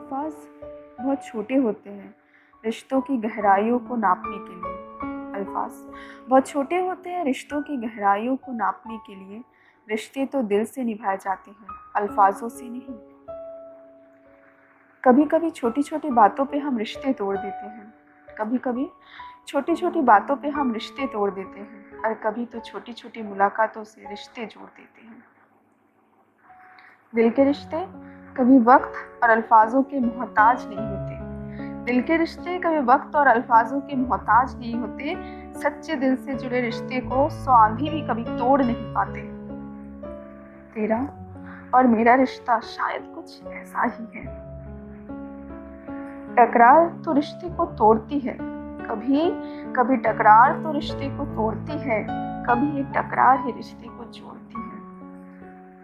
अल्फाज बहुत छोटे होते हैं रिश्तों की गहराइयों को नापने के लिए। अल्फाज बहुत छोटे होते हैं रिश्तों की गहराइयों को नापने के लिए। रिश्ते तो दिल से निभाए जाते हैं, अल्फाजों से नहीं। कभी कभी छोटी छोटी बातों पे हम रिश्ते तोड़ देते हैं, कभी कभी छोटी छोटी बातों पे हम रिश्ते तोड़ देते हैं, और कभी तो छोटी छोटी मुलाकातों से रिश्ते जोड़ देते हैं। दिल के रिश्ते कभी वक्त और अल्फाजों के मोहताज नहीं होते। दिल के रिश्ते कभी वक्त और अल्फाजों के मोहताज नहीं होते। सच्चे दिल से जुड़े रिश्ते को 100 आंधी भी कभी तोड़ नहीं पाते। तेरा और मेरा रिश्ता शायद कुछ ऐसा ही है। टकरार तो रिश्ते को तोड़ती है, कभी कभी टकरार तो रिश्ते को तोड़ती है, कभी ये टकरार ही रिश्ते को जोड़ती है।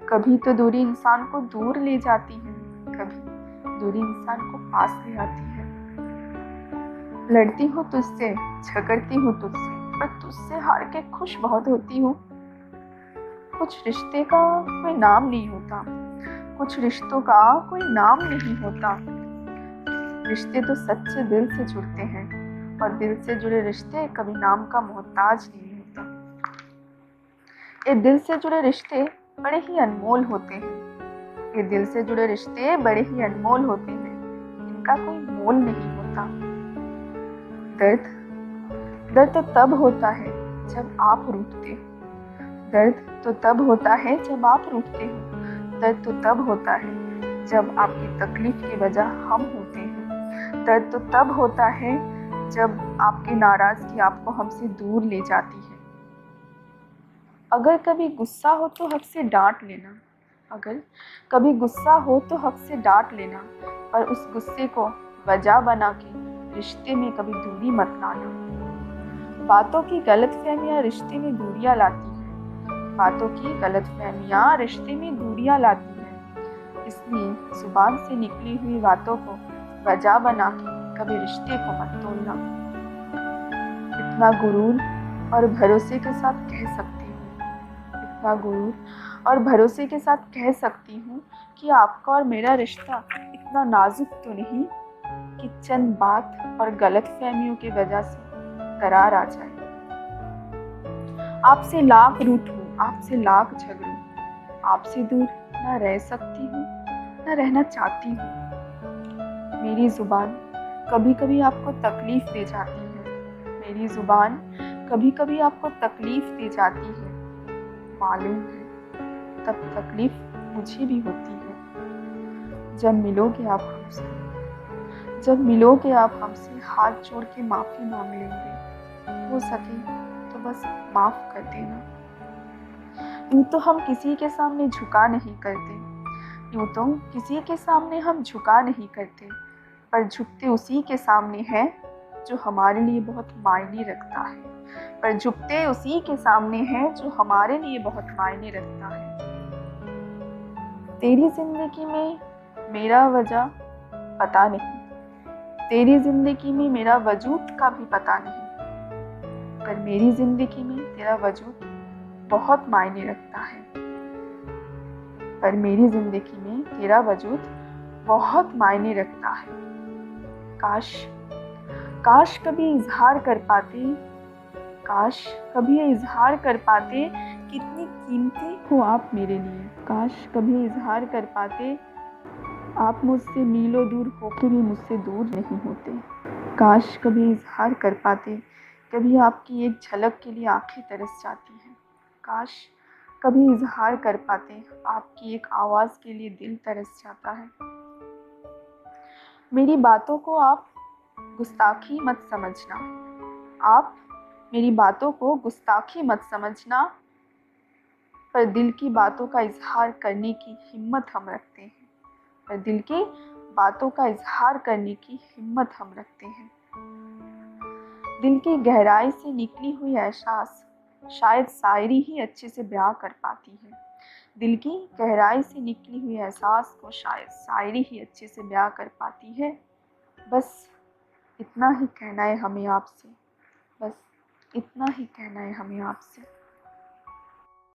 कभी तो दूरी इंसान को दूर ले जाती है, कभी दूरी इंसान को पास ले आती है। लड़ती हूँ तुझसे, झगड़ती हूँ तुझसे, पर तुझसे हार के खुश बहुत होती हूँ। कुछ रिश्ते का कोई नाम नहीं होता, कुछ रिश्तों का कोई नाम नहीं होता। रिश्ते तो सच्चे दिल से जुड़ते हैं, और दिल से जुड़े रिश्ते कभी नाम का मोहताज नहीं होता। ये दिल से जुड़े रिश्ते बड़े ही अनमोल होते हैं। ये दिल से जुड़े रिश्ते बड़े ही अनमोल होते हैं, इनका कोई मोल नहीं होता। दर्द दर्द तो तब होता है जब आप रूठते हो। दर्द तो तब होता है जब आप रूठते हो। दर्द तो तब होता है जब आपकी तकलीफ की वजह हम होते हैं। दर्द तो तब होता है जब आपकी नाराजगी आपको हमसे दूर ले जाती है। अगर कभी गुस्सा हो तो हक से डांट लेना, अगर कभी गुस्सा हो तो हक से डांट लेना, पर उस गुस्से को वजह बना के रिश्ते में कभी दूरी मत लाना। बातों की गलतफहमियां रिश्ते में दूरियां लाती हैं, बातों की गलतफहमियां रिश्ते में दूरियां लाती हैं। इसलिए जुबान से निकली हुई बातों को वजह बना के कभी रिश्ते को मत तोड़ना। इतना गुरूर और भरोसे के साथ कह सकती हूँ, इतना गुरूर और भरोसे के साथ कह सकती हूँ कि आपका और मेरा रिश्ता इतना नाजुक तो नहीं कि चंद बात और गलतफहमियों की वजह से करार आ जाए। आपसे लाख रूठूं, आपसे लाख झगड़ूं, आपसे दूर न रह सकती हूँ, न रहना चाहती हूँ। मेरी जुबान कभी कभी आपको तकलीफ दे जाती है, मेरी जुबान कभी कभी आपको तकलीफ दे जाती है। मालूम है तब तकलीफ मुझे भी होती है। जब मिलोगे आप हमसे, जब मिलोगे आप हमसे, हाथ जोड़ के माफ़ी मांग लेंगे। हो सके तो बस माफ़ कर देना। यूँ तो हम किसी के सामने झुका नहीं करते, यूँ तो किसी के सामने हम झुका नहीं करते, पर झुकते उसी के सामने हैं जो हमारे लिए बहुत मायने रखता है। पर झुकते उसी के सामने हैं जो हमारे लिए बहुत मायने रखता है। तेरी जिंदगी में मेरा वजह पता नहीं, तेरी जिंदगी में मेरा वजूद का भी पता नहीं, पर मेरी जिंदगी में तेरा वजूद बहुत मायने रखता है। पर मेरी जिंदगी में तेरा वजूद बहुत मायने रखता है। काश काश कभी इजहार कर पाते, काश कभी इजहार कर पाते कितनी कीमती हो आप मेरे लिए। काश कभी इजहार कर पाते, आप मुझसे मीलों दूर होकर भी मुझसे दूर नहीं होते। काश कभी इजहार कर पाते, कभी आपकी एक झलक के लिए आंखें तरस जाती हैं। काश कभी इजहार कर पाते, आपकी एक आवाज़ के लिए दिल तरस जाता है। मेरी बातों को आप गुस्ताखी मत समझना, आप मेरी बातों को गुस्ताखी मत समझना, पर दिल की बातों का इजहार करने की हिम्मत हम रखते हैं। पर दिल की बातों का इजहार करने की हिम्मत हम रखते हैं। दिल की गहराई से निकली हुई एहसास शायद शायरी ही अच्छे से बयां कर पाती है। दिल की गहराई से निकली हुई एहसास को शायद शायरी ही अच्छे से बयां कर पाती है। बस इतना ही कहना है हमें आपसे, बस इतना ही कहना है हमें आपसे।